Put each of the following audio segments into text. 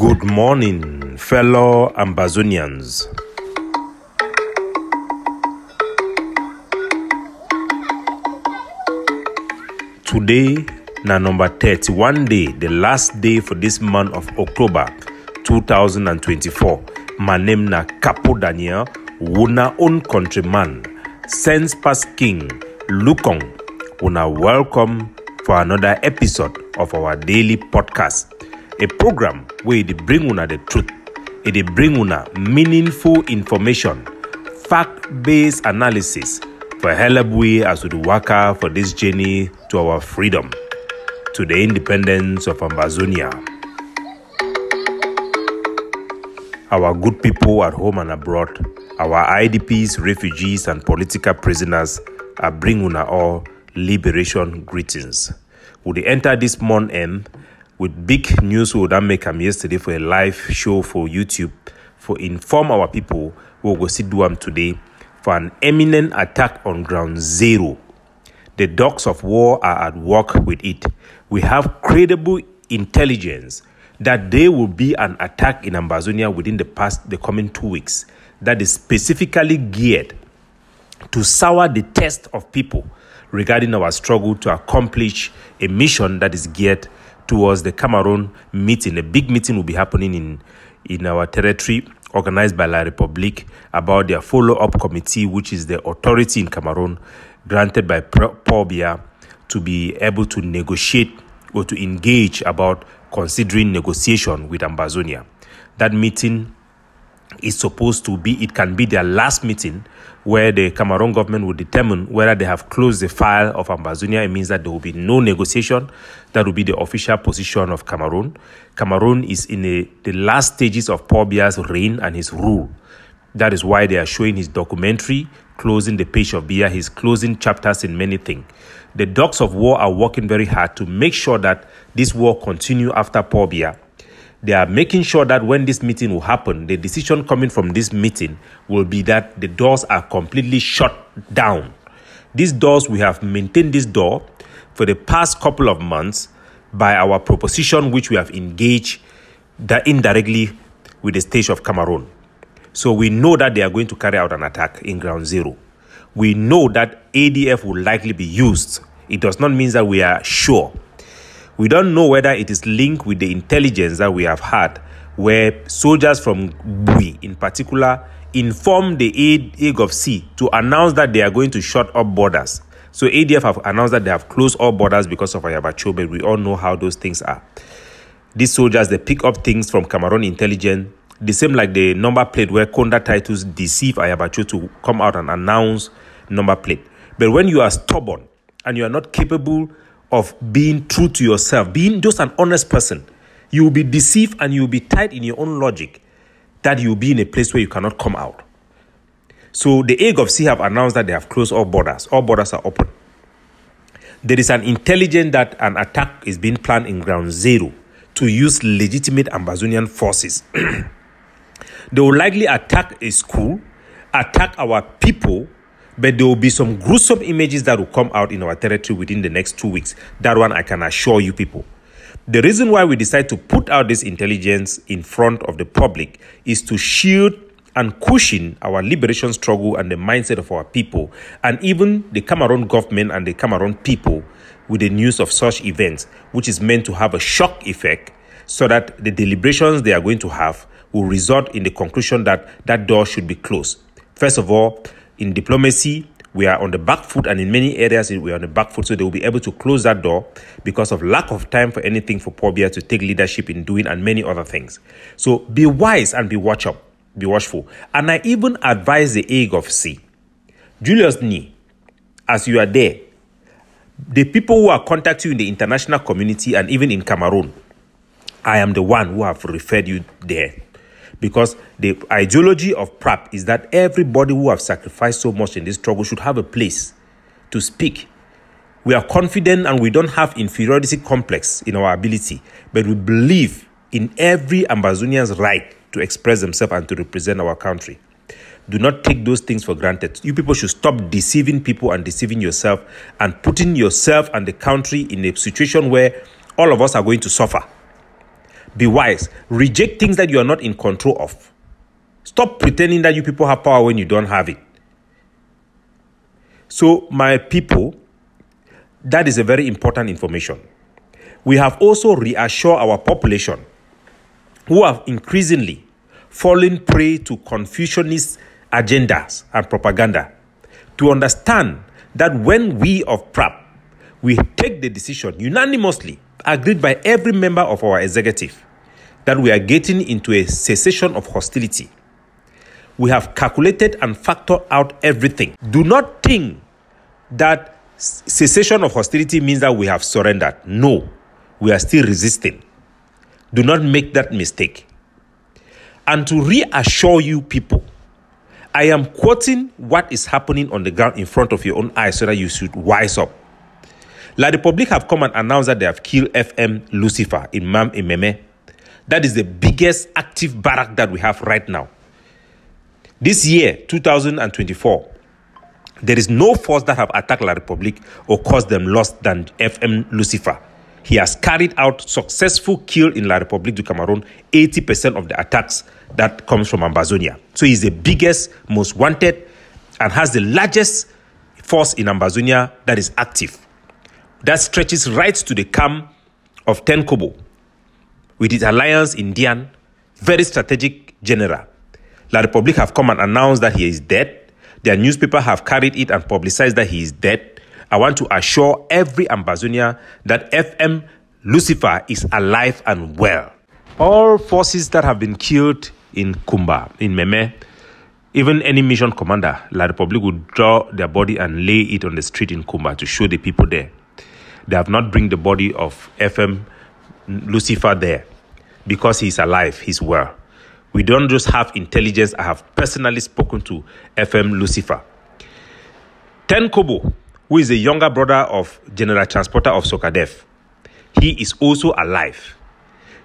Good morning, fellow Ambazonians. Today, na number 31 day, the last day for this month of October 2024. My name na Capo Daniel, una own countryman, sense past king, Lukong. Una welcome for another episode of our daily podcast. A program where they bring una the truth, they bring una meaningful information, fact-based analysis for help we as we work for this journey to our freedom, to the independence of Ambazonia. Our good people at home and abroad, our IDPs, refugees, and political prisoners, I bring una all liberation greetings. We enter this month end with big news we that make them yesterday for a live show for YouTube for inform our people we will see do today for an imminent attack on ground zero. The dogs of war are at work with it. We have credible intelligence that there will be an attack in Ambazonia within the coming 2 weeks that is specifically geared to sour the test of people regarding our struggle to accomplish a mission that is geared towards the Cameroon meeting. A big meeting will be happening in our territory, organized by La République, about their follow-up committee, which is the authority in Cameroon granted by Paul Biya to be able to negotiate or to engage about considering negotiation with Ambazonia. That meeting is supposed to be, it can be their last meeting where the Cameroon government will determine whether they have closed the file of Ambazonia. It means that there will be no negotiation. That will be the official position of Cameroon. Cameroon is in the last stages of Paul Biya's reign and his rule. That is why they are showing his documentary, closing the page of Biya, his closing chapters in many things. The dogs of war are working very hard to make sure that this war continue after Paul Biya. They are making sure that when this meeting will happen, the decision coming from this meeting will be that the doors are completely shut down. These doors, we have maintained this door for the past couple of months by our proposition, which we have engaged indirectly with the state of Cameroon. So we know that they are going to carry out an attack in ground zero. We know that ADF will likely be used. It does not mean that we are sure. We don't know whether it is linked with the intelligence that we have had, where soldiers from Bui, in particular, informed the AGOC to announce that they are going to shut up borders. So ADF have announced that they have closed all borders because of Ayabacho, but we all know how those things are. These soldiers, they pick up things from Cameroon intelligence, the same like the number plate where Konda titles deceive Ayabacho to come out and announce number plate. But when you are stubborn and you are not capable of being true to yourself, being just an honest person, you will be deceived and you will be tied in your own logic that you will be in a place where you cannot come out. So the AGOC have announced that they have closed all borders. All borders are open. There is an intelligence that an attack is being planned in ground zero to use legitimate Ambazonian forces. They will likely attack a school, attack our people, but there will be some gruesome images that will come out in our territory within the next 2 weeks. That one I can assure you people. The reason why we decide to put out this intelligence in front of the public is to shield and cushion our liberation struggle and the mindset of our people, and even the Cameroon government and the Cameroon people with the news of such events, which is meant to have a shock effect so that the deliberations they are going to have will result in the conclusion that that door should be closed. First of all, in diplomacy, we are on the back foot, and in many areas we are on the back foot, so they will be able to close that door because of lack of time for anything for Paul Biya to take leadership in doing and many other things. So be wise and be watchful. And I even advise the AGOC, Julius Ni, as you are there, the people who are contacting you in the international community and even in Cameroon, I am the one who have referred you there. Because the ideology of PRAP is that everybody who have sacrificed so much in this struggle should have a place to speak. We are confident and we don't have inferiority complex in our ability, but we believe in every Ambazonian's right to express themselves and to represent our country. Do not take those things for granted. You people should stop deceiving people and deceiving yourself and putting yourself and the country in a situation where all of us are going to suffer. Be wise. Reject things that you are not in control of. Stop pretending that you people have power when you don't have it. So, my people, that is a very important information. We have also reassured our population who have increasingly fallen prey to Confucianist agendas and propaganda to understand that when we of PRAP, we take the decision unanimously, agreed by every member of our executive, that we are getting into a cessation of hostility. We have calculated and factored out everything. Do not think that cessation of hostility means that we have surrendered. No, we are still resisting. Do not make that mistake. And to reassure you people, I am quoting what is happening on the ground in front of your own eyes so that you should wise up. La Republic have come and announced that they have killed FM Lucifer in Meme. That is the biggest active barrack that we have right now. This year, 2024, there is no force that have attacked La Republic or caused them loss than FM Lucifer. He has carried out successful kill in La Republique du Cameroon, 80% of the attacks that comes from Ambazonia. So he's the biggest, most wanted, and has the largest force in Ambazonia that is active. That stretches right to the camp of Ten Kobo, with its alliance Indian, very strategic general. La Republique have come and announced that he is dead. Their newspaper have carried it and publicized that he is dead. I want to assure every Ambazonia that FM Lucifer is alive and well. All forces that have been killed in Kumba, in Meme, even any mission commander, La Republique would draw their body and lay it on the street in Kumba to show the people there. They have not bring the body of FM Lucifer there because he's alive, he's well. We don't just have intelligence. I have personally spoken to FM Lucifer. Ten Kobo, who is the younger brother of General Transporter of Sokadef, he is also alive.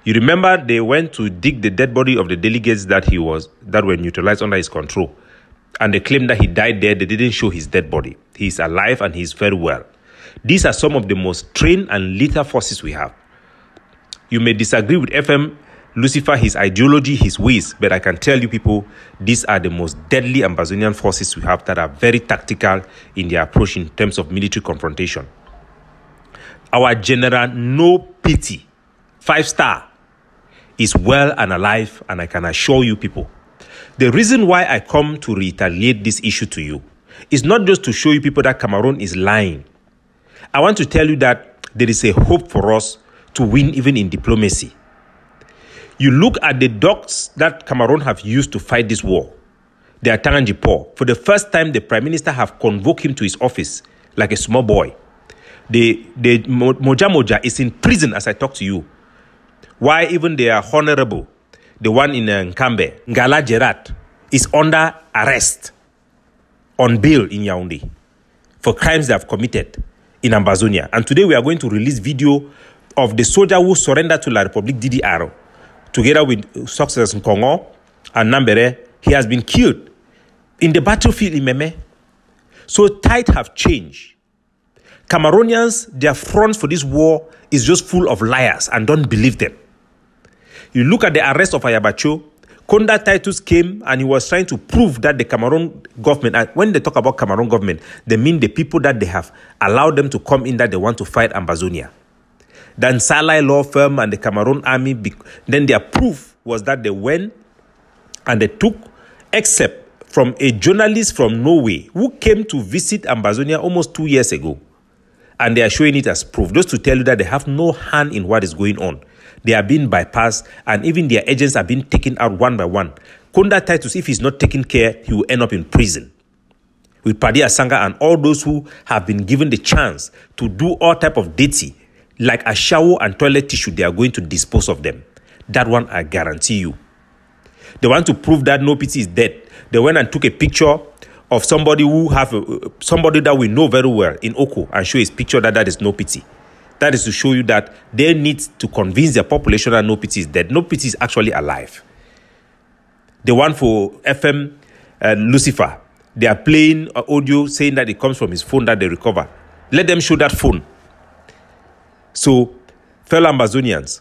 You remember they went to dig the dead body of the delegates that were neutralized under his control. And they claimed that he died there. They didn't show his dead body. He is alive and he is very well. These are some of the most trained and lethal forces we have. You may disagree with FM Lucifer, his ideology, his ways, but I can tell you people, these are the most deadly Ambazonian forces we have that are very tactical in their approach in terms of military confrontation. Our general, no pity, 5-star, is well and alive, and I can assure you people, the reason why I come to retaliate this issue to you is not just to show you people that Cameroon is lying. I want to tell you that there is a hope for us to win even in diplomacy. You look at the dogs that Cameroon have used to fight this war. They are Tanganjipo. For the first time, the Prime Minister have convoked him to his office like a small boy. The Moja is in prison as I talk to you. Why even they are honorable? The one in Nkambe, Ngala Gerard, is under arrest on bail in Yaoundé for crimes they have committed in Ambazonia. And today we are going to release video of the soldier who surrendered to La Republique DDR together with Success Nkongo and Nambere. He has been killed in the battlefield in Meme. So tides have changed. Cameroonians, their front for this war is just full of liars and don't believe them. You look at the arrest of Ayabacho, Konda Titus came and he was trying to prove that the Cameroon government, and when they talk about Cameroon government, they mean the people that they have allowed them to come in that they want to fight Ambazonia. Then Salai law firm and the Cameroon army, then their proof was that they went and they took, except from a journalist from Norway who came to visit Ambazonia almost 2 years ago. And they are showing it as proof, just to tell you that they have no hand in what is going on. They are being bypassed, and even their agents are being taken out one by one. Konda Titus, if he's not taken care, he will end up in prison. With Padi Asanga and all those who have been given the chance to do all type of dirty, like a shower and toilet tissue, they are going to dispose of them. That one, I guarantee you. They want to prove that No Pity is dead. They went and took a picture of somebody who somebody that we know very well in Oko and show his picture that is No Pity. That is to show you that they need to convince their population that No Pity is dead. No Pity is actually alive. The one for FM Lucifer, they are playing audio saying that it comes from his phone that they recover. Let them show that phone. So, fellow Ambazonians,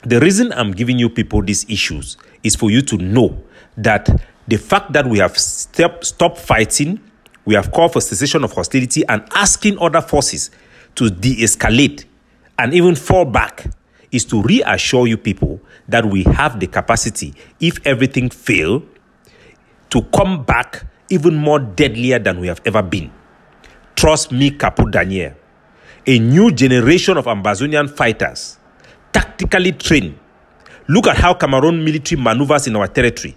The reason I'm giving you people these issues is for you to know that the fact that we have stopped fighting, we have called for cessation of hostility and asking other forces to de-escalate and even fall back is to reassure you people that we have the capacity, if everything fails, to come back even more deadlier than we have ever been. Trust me, Capo Daniel. A new generation of Ambazonian fighters, tactically trained. Look at how Cameroon military maneuvers in our territory.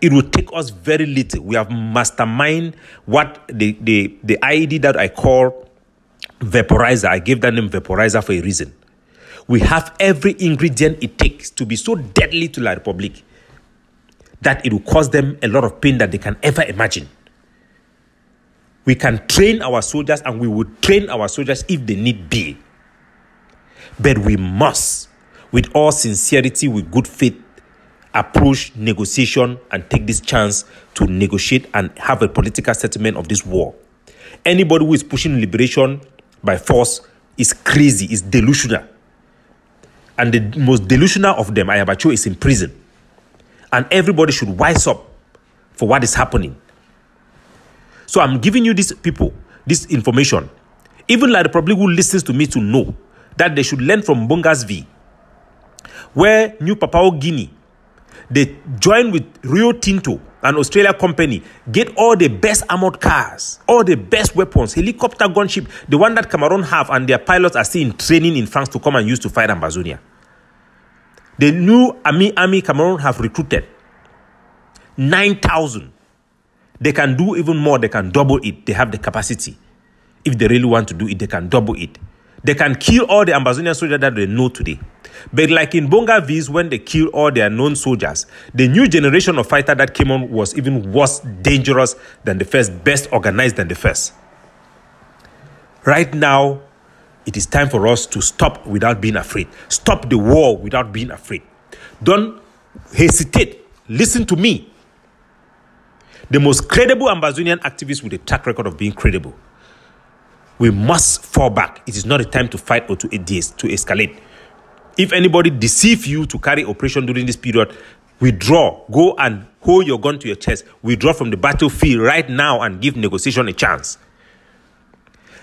It will take us very little. We have masterminded what the IED that I call vaporizer. I gave that name vaporizer for a reason. We have every ingredient it takes to be so deadly to La Republic that it will cause them a lot of pain that they can ever imagine. We can train our soldiers and we will train our soldiers if they need be. But we must, with all sincerity, with good faith, approach negotiation and take this chance to negotiate and have a political settlement of this war. Anybody who is pushing liberation by force is crazy, is delusional. And the most delusional of them, Ayabacho, is in prison. And everybody should wise up for what is happening. So I'm giving you these people, this information. Even like the public who listens to me to know that they should learn from Bongas V, where New Papua Guinea, they join with Rio Tinto, an Australia company, get all the best armored cars, all the best weapons, helicopter gunship, the one that Cameroon have, and their pilots are still in training in France to come and use to fight Ambazonia. The new army Cameroon have recruited 9,000. They can do even more. They can double it. They have the capacity. If they really want to do it, they can double it. They can kill all the Ambazonian soldiers that they know today. But like in Bonga V's, when they kill all their known soldiers, the new generation of fighter that came on was even worse, dangerous than the first, best organized than the first. Right now, it is time for us to stop without being afraid. Stop the war without being afraid. Don't hesitate. Listen to me. The most credible Ambazonian activists with a track record of being credible. We must fall back. It is not a time to fight or to escalate. If anybody deceives you to carry operation during this period, withdraw. Go and hold your gun to your chest. Withdraw from the battlefield right now and give negotiation a chance.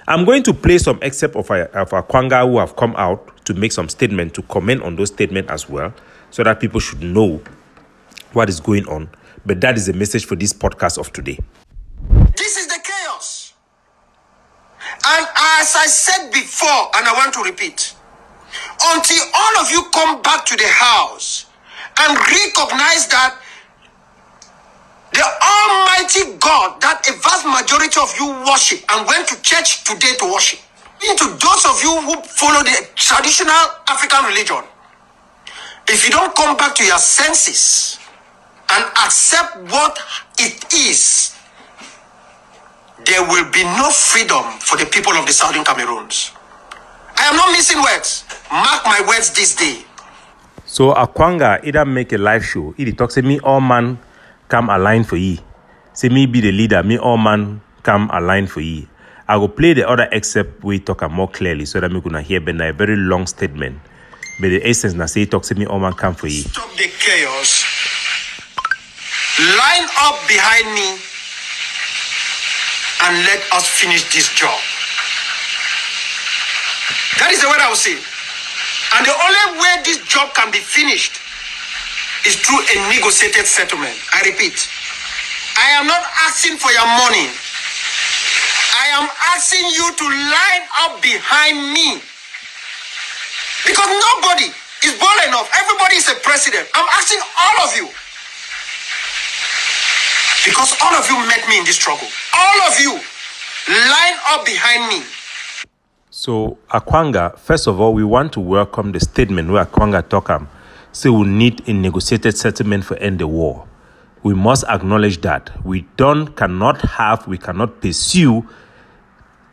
I'm going to play some excerpt of Akwanga who have come out to make some statement, to comment on those statements as well, so that people should know what is going on. But that is the message for this podcast of today. This is the chaos. And as I said before, and I want to repeat, until all of you come back to the house and recognize that the Almighty God that a vast majority of you worship and went to church today to worship, into those of you who follow the traditional African religion, if you don't come back to your senses and accept what it is, there will be no freedom for the people of the Southern Cameroons. I am not missing words. Mark my words this day. So Akwanga either make a live show, either talk say me all man come align for ye. Say me be the leader, me all man come align for ye. I will play the other excerpt we talk more clearly so that we can hear but a very long statement. But the essence na say talk say me all man come for ye. Stop the chaos. Line up behind me and let us finish this job. That is the word I will say. And the only way this job can be finished is through a negotiated settlement. I repeat, I am not asking for your money. I am asking you to line up behind me. Because nobody is bold enough. Everybody is a president. I'm asking all of you. Because all of you met me in this struggle. All of you line up behind me. So, Akwanga, first of all, we want to welcome the statement where Akwanga talk say we need a negotiated settlement for end the war. We must acknowledge that we cannot pursue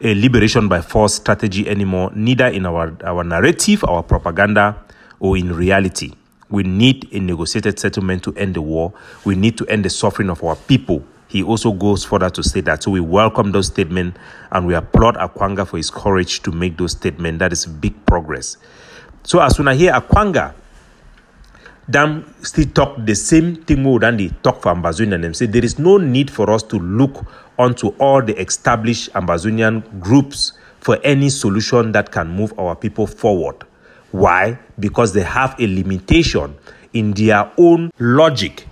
a liberation by force strategy anymore, neither in our narrative, our propaganda, or in reality. We need a negotiated settlement to end the war. We need to end the suffering of our people. He also goes further to say that. So we welcome those statements and we applaud Akwanga for his courage to make those statements. That is big progress. So as soon as I hear Akwanga them still talk the same thing more than they talk for Ambazonian. Them say there is no need for us to look onto all the established Ambazonian groups for any solution that can move our people forward. Why? Because they have a limitation in their own logic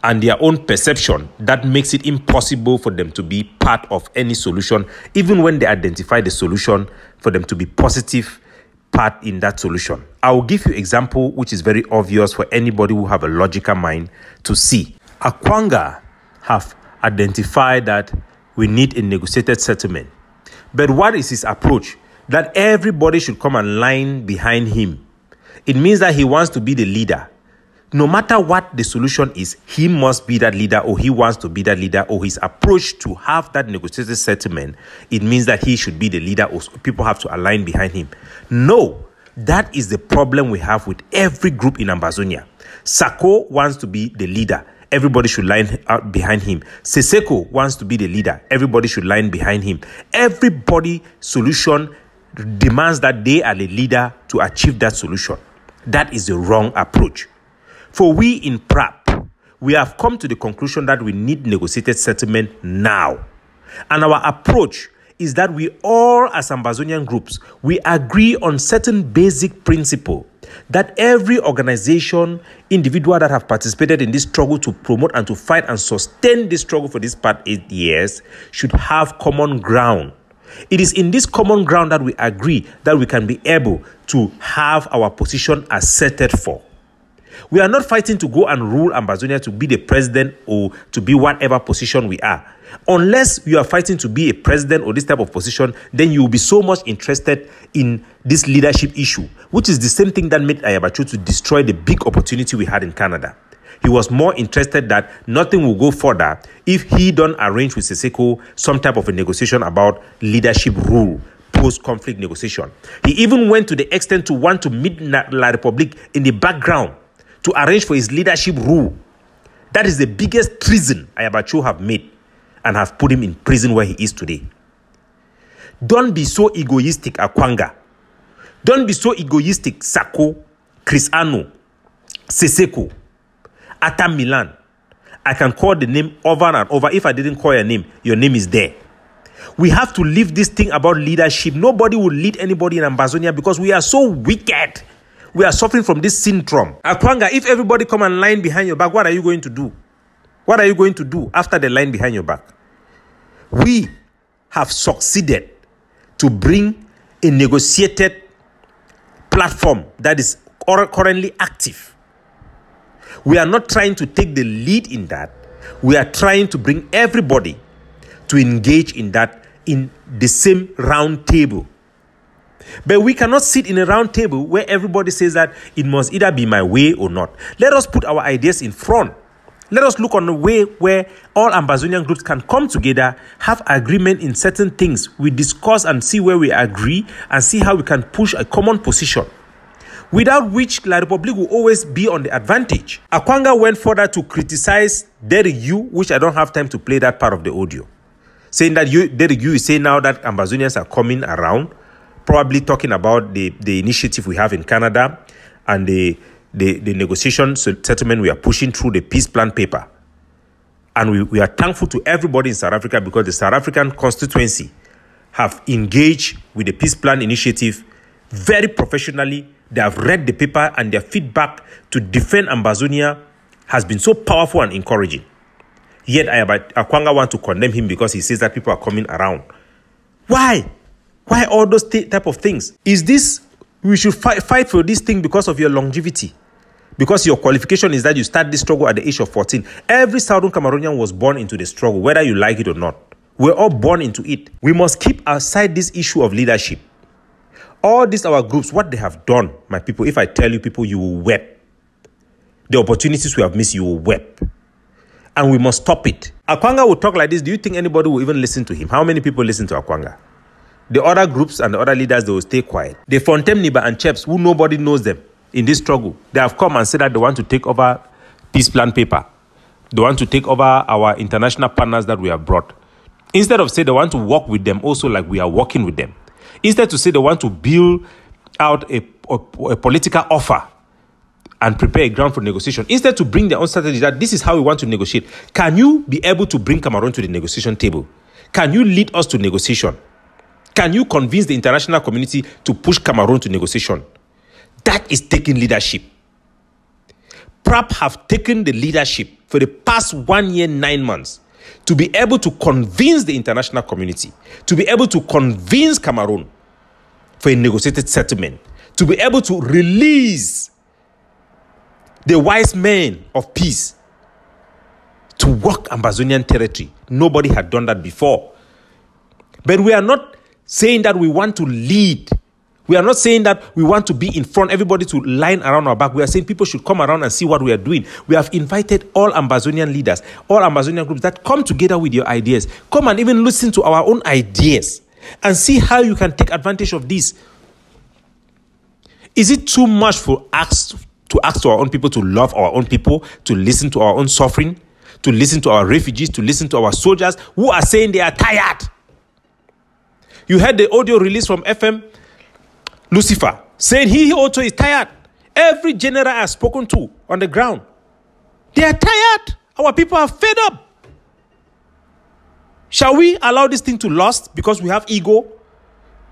and their own perception that makes it impossible for them to be part of any solution, even when they identify the solution, for them to be positive part in that solution. I will give you an example which is very obvious for anybody who have a logical mind to see. Akwanga have identified that we need a negotiated settlement. But what is his approach? That everybody should come and line behind him. It means that he wants to be the leader. No matter what the solution is, he must be that leader, or he wants to be that leader, or his approach to have that negotiated settlement, it means that he should be the leader, or people have to align behind him. No, that is the problem we have with every group in Ambazonia. Sako wants to be the leader. Everybody should line out behind him. Seseko wants to be the leader. Everybody should line behind him. Everybody solution demands that they are the leader to achieve that solution. That is the wrong approach. For we in PRAP, we have come to the conclusion that we need negotiated settlement now. And our approach is that we all, as Ambazonian groups, we agree on certain basic principles that every organization, individual that have participated in this struggle to promote and to fight and sustain this struggle for this past 8 years should have common ground. It is in this common ground that we agree that we can be able to have our position asserted for. We are not fighting to go and rule Ambazonia, to be the president or to be whatever position we are. Unless you are fighting to be a president or this type of position, then you will be so much interested in this leadership issue, which is the same thing that made Ayabacho to destroy the big opportunity we had in Canada. He was more interested that nothing will go further if he don't arrange with Seseko some type of a negotiation about leadership rule, post-conflict negotiation. He even went to the extent to want to meet La Republique in the background to arrange for his leadership rule. That is the biggest treason Ayabacho have made and have put him in prison where he is today. Don't be so egoistic, Akwanga. Don't be so egoistic, Sako, Chris Ano, Seseko, Ata Milan. I can call the name over and over. If I didn't call your name is there. We have to leave this thing about leadership. Nobody will lead anybody in Ambazonia because we are so wicked. We are suffering from this syndrome. Akwanga, if everybody come and line behind your back, what are you going to do? What are you going to do after the line behind your back? We have succeeded to bring a negotiated platform that is currently active. We are not trying to take the lead in that. We are trying to bring everybody to engage in that in the same round table. But we cannot sit in a round table where everybody says that it must either be my way or not. Let us put our ideas in front. Let us look on a way where all Ambazonian groups can come together, have agreement in certain things. We discuss and see where we agree and see how we can push a common position, without which La Republique will always be on the advantage. Akwanga went further to criticize Derek Yu, which I don't have time to play that part of the audio, saying that Derek Yu is saying now that Ambazonians are coming around, probably talking about the initiative we have in Canada and the negotiation settlement we are pushing through the peace plan paper. And we are thankful to everybody in South Africa because the South African constituency have engaged with the peace plan initiative very professionally. They have read the paper and their feedback to defend Ambazonia has been so powerful and encouraging. Yet Akwanga want to condemn him because he says that people are coming around. Why? Why all those type of things? Is this, we should fight for this thing because of your longevity? Because your qualification is that you start this struggle at the age of 14. Every Southern Cameroonian was born into the struggle, whether you like it or not. We're all born into it. We must keep aside this issue of leadership. All these our groups, what they have done, my people, if I tell you people, you will weep. The opportunities we have missed, you will weep. And we must stop it. Akwanga will talk like this. Do you think anybody will even listen to him? How many people listen to Akwanga? The other groups and the other leaders, they will stay quiet. The Fontem Niba and Cheps, who nobody knows them in this struggle, they have come and said that they want to take over peace plan paper. They want to take over our international partners that we have brought. Instead of say they want to work with them also like we are working with them. Instead to say they want to build out a political offer and prepare a ground for negotiation, instead to bring their own strategy that this is how we want to negotiate. Can you be able to bring Cameroon to the negotiation table? Can you lead us to negotiation? Can you convince the international community to push Cameroon to negotiation? That is taking leadership. PRAP have taken the leadership for the past 1 year, 9 months to be able to convince the international community, to be able to convince Cameroon for a negotiated settlement, to be able to release the wise men of peace to walk Ambazonian territory. Nobody had done that before. But we are not saying that we want to lead. We are not saying that we want to be in front, everybody to line around our back. We are saying people should come around and see what we are doing. We have invited all Ambazonian leaders, all Ambazonian groups that come together with your ideas. Come and even listen to our own ideas and see how you can take advantage of this. Is it too much for us to ask to our own people to love our own people, to listen to our own suffering, to listen to our refugees, to listen to our soldiers who are saying they are tired? You heard the audio release from FM Lucifer saying he also is tired. Every general I have spoken to on the ground, they are tired. Our people are fed up. Shall we allow this thing to last because we have ego?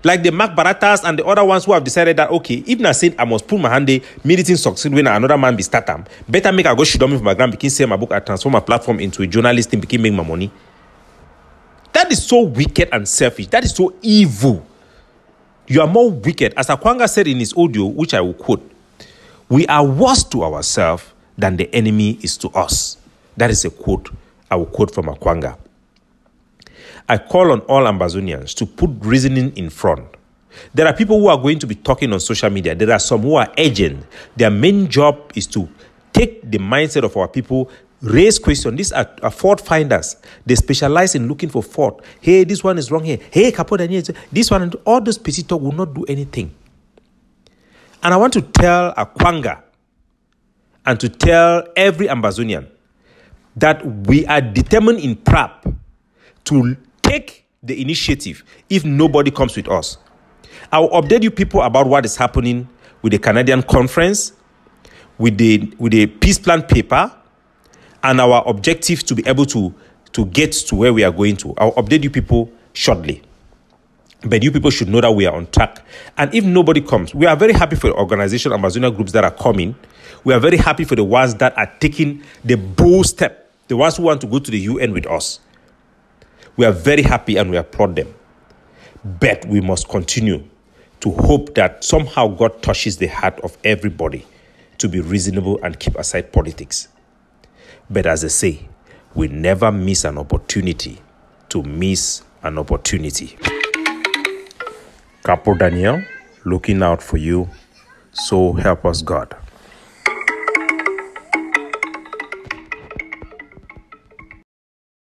Like the Mark Baratas and the other ones who have decided that, okay, if I said I must put my hand there, medicine succeed when another man be started, better make I go shit on me for my grand, begin say my book, I transform my platform into a journalist and begin make my money. That is so wicked and selfish. That is so evil. You are more wicked. As Akwanga said in his audio, which I will quote, we are worse to ourselves than the enemy is to us. That is a quote I will quote from Akwanga. I call on all Ambazonians to put reasoning in front. There are people who are going to be talking on social media. There are some who are agents. Their main job is to take the mindset of our people, raise questions. These are fault finders. They specialize in looking for fault. Hey, this one is wrong here. Hey, Capo Daniel, this one, and all those petty talk will not do anything. And I want to tell Akwanga and to tell every Ambazonian that we are determined in PRAP to take the initiative if nobody comes with us. I will update you people about what is happening with the Canadian conference, with the peace plan paper, and our objective to be able to get to where we are going to. I'll update you people shortly. But you people should know that we are on track. And if nobody comes, we are very happy for the organization, Amazonia groups that are coming. We are very happy for the ones that are taking the bold step, the ones who want to go to the UN with us. We are very happy and we applaud them. But we must continue to hope that somehow God touches the heart of everybody to be reasonable and keep aside politics. But as I say, we never miss an opportunity to miss an opportunity. Capo Daniel, looking out for you. So help us God.